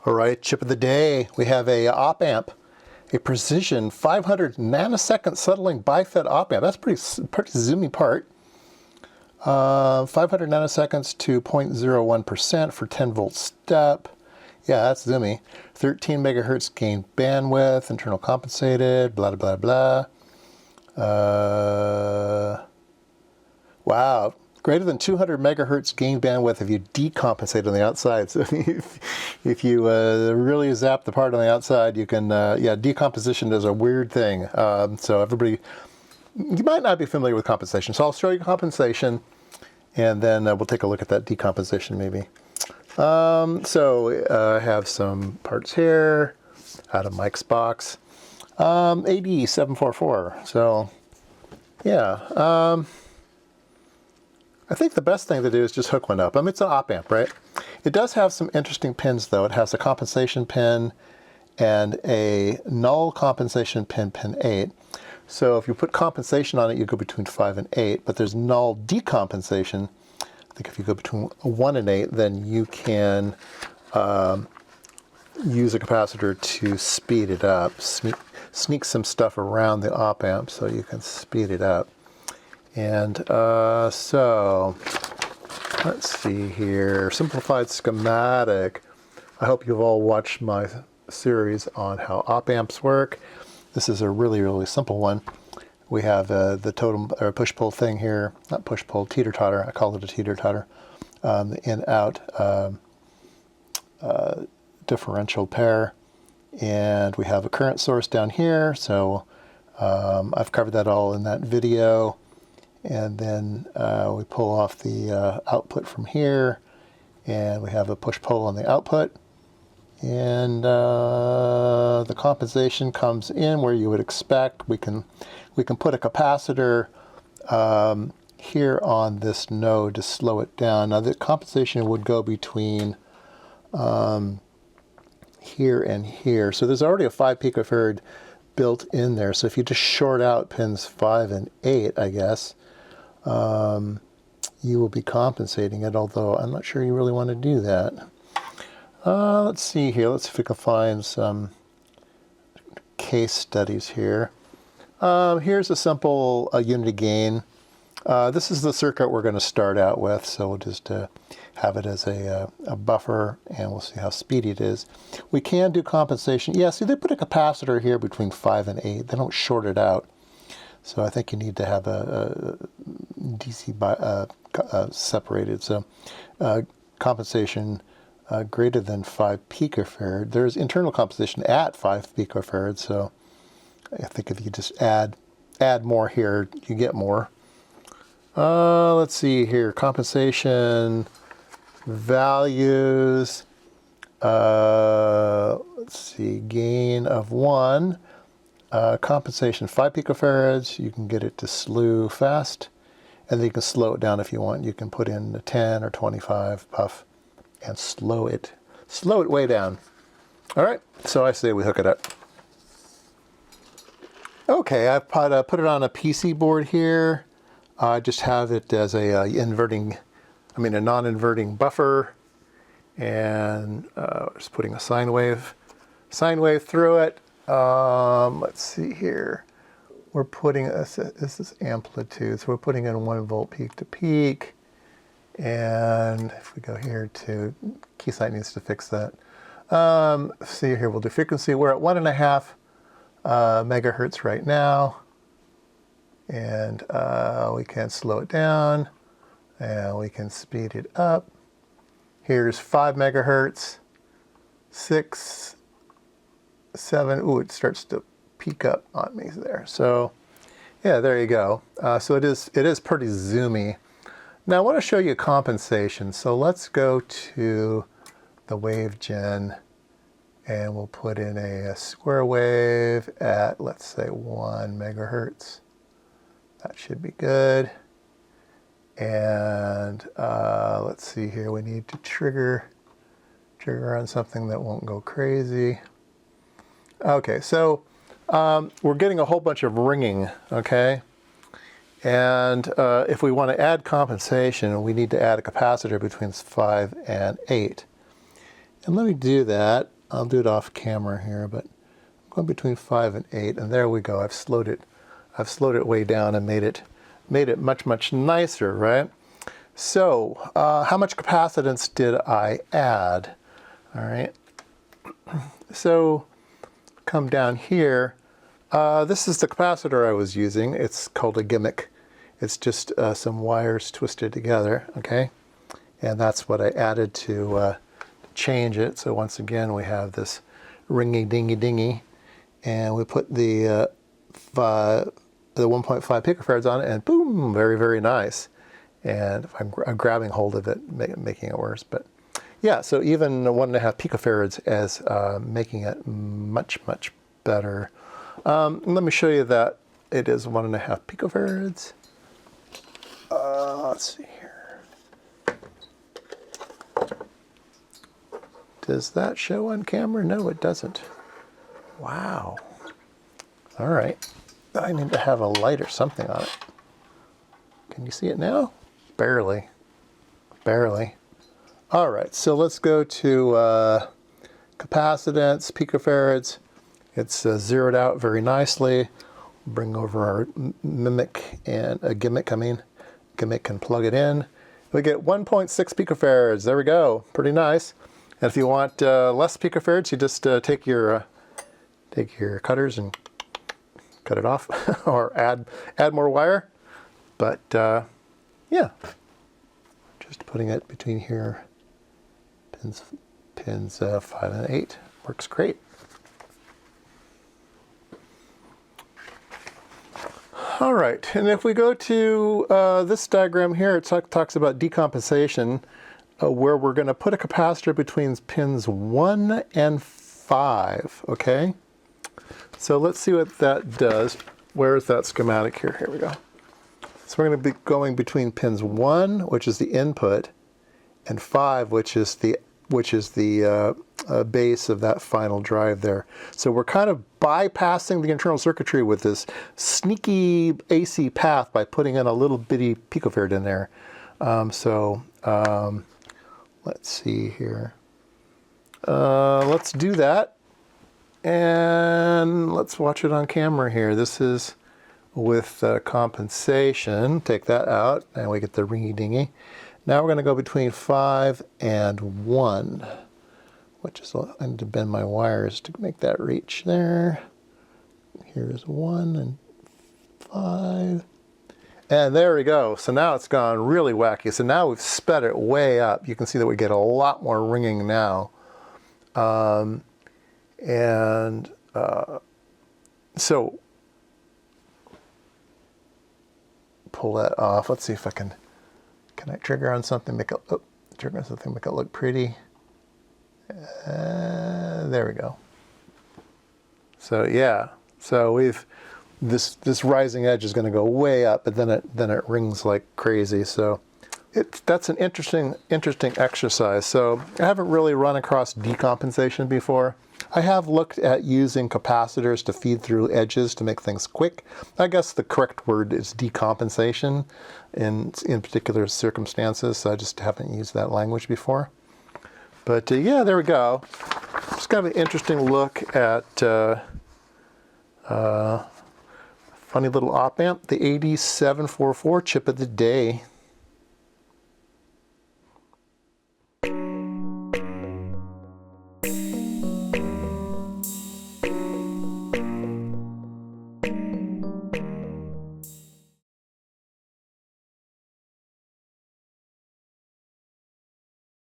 All right, chip of the day. We have a Opamp, a precision 500 nanosecond settling bifed Opamp. That's pretty zoomy part. 500 nanoseconds to 0.01% for 10 volt step. Yeah, that's zoomy. 13 megahertz gain bandwidth, internal compensated, blah, blah, blah. Wow. Greater than 200 megahertz gain bandwidth if you decompensate on the outside. So if you really zap the part on the outside, you can, yeah, decomposition is a weird thing. So everybody, you might not be familiar with compensation. So I'll show you compensation, and then we'll take a look at that decomposition maybe. I have some parts here out of Mike's box. AD744. So, yeah. I think the best thing to do is just hook one up. I mean, it's an op-amp, right? It does have some interesting pins, though. It has a compensation pin and a null compensation pin, pin 8. So if you put compensation on it, you go between 5 and 8, but there's null decompensation. I think if you go between 1 and 8, then you can use a capacitor to speed it up, sneak some stuff around the op-amp so you can speed it up. And so, let's see here, simplified schematic. I hope you've all watched my series on how op-amps work. This is a really, really simple one. We have the totem or push-pull thing here, not push-pull, teeter-totter. I call it a teeter-totter. In-out differential pair. And we have a current source down here. So I've covered that all in that video. And then we pull off the output from here, and we have a push-pull on the output. And the compensation comes in where you would expect. We can put a capacitor here on this node to slow it down. Now the compensation would go between here and here. So there's already a 5 picofarad built in there. So if you just short out pins 5 and 8, I guess, you will be compensating it, although I'm not sure you really want to do that. Let's see here. Let's see if we can find some case studies here. Here's a simple unity gain. This is the circuit we're going to start out with, so we'll just have it as a buffer, and we'll see how speedy it is. We can do compensation. Yeah, see, they put a capacitor here between 5 and 8. They don't short it out. So I think you need to have a DC separated. So compensation greater than 5 picofarad. There's internal compensation at 5 picofarad. So I think if you just add more here, you get more. Let's see here. Compensation values. Let's see. Gain of 1. Compensation 5 picofarads, you can get it to slew fast, and then you can slow it down if you want. You can put in a 10 or 25 puff and slow it way down. All right, so I say we hook it up. Okay, I've put it on a PC board here. I just have it as a non-inverting buffer, and just putting a sine wave through it. Let's see here. We're putting, this is amplitude, so we're putting in 1 volt peak to peak. And if we go here to, Keysight needs to fix that. See here, we'll do frequency. We're at 1.5 megahertz right now. And we can slow it down, and we can speed it up. Here's 5 megahertz, 6, 7, ooh, it starts to peak up on me there. So yeah, there you go. So it is pretty zoomy. Now I want to show you compensation. So let's go to the wave gen, and we'll put in a square wave at, let's say, 1 megahertz. That should be good. And let's see here, we need to trigger on something that won't go crazy. Okay, so we're getting a whole bunch of ringing, okay? And if we want to add compensation, we need to add a capacitor between 5 and 8. And let me do that. I'll do it off camera here, but I'm going between 5 and 8, and there we go. I've slowed it way down and made it much nicer, right? So how much capacitance did I add? All right. So come down here. This is the capacitor I was using. It's called a gimmick. It's just some wires twisted together, okay? And that's what I added to change it. So once again, we have this ringy-dingy-dingy, and we put the 1.5 picofarads on it, and boom, very nice. And if I'm grabbing hold of it, making it worse. But yeah, so even 1.5 picofarads as making it much better. Let me show you that it is 1.5 picofarads. Let's see here. Does that show on camera? No, it doesn't. Wow. All right. I need to have a light or something on it. Can you see it now? Barely. All right, so let's go to capacitance, picofarads. It's zeroed out very nicely. Bring over our mimic and a gimmick, gimmick and plug it in. We get 1.6 picofarads. There we go. Pretty nice. And if you want less picofarads, you just take your cutters and cut it off, or add more wire. But yeah, just putting it between here, pins 5 and 8 works great. All right, and if we go to this diagram here, it talks about decompensation, where we're going to put a capacitor between pins 1 and 5, okay? So let's see what that does. Where is that schematic here? Here we go. So we're going to be going between pins 1, which is the input, and 5, which is the base of that final drive there. So we're kind of bypassing the internal circuitry with this sneaky AC path by putting in a little bitty picofarad in there. Let's see here. Let's do that. And let's watch it on camera here. This is with compensation. Take that out, and we get the ringy-dingy. Now we're going to go between 5 and 1, which is, I need to bend my wires to make that reach there. Here's 1 and 5. And there we go. So now it's gone really wacky. So now we've sped it way up. You can see that we get a lot more ringing now. So pull that off. Let's see if I can I trigger on something, make it look pretty. There we go. So yeah, so we've this rising edge is going to go way up, but then it rings like crazy. So that's an interesting exercise. So I haven't really run across decompensation before. I have looked at using capacitors to feed through edges to make things quick. I guess the correct word is decompensation in particular circumstances. So I just haven't used that language before. But yeah, there we go. Just kind of an interesting look at funny little op-amp, the AD744 chip of the day.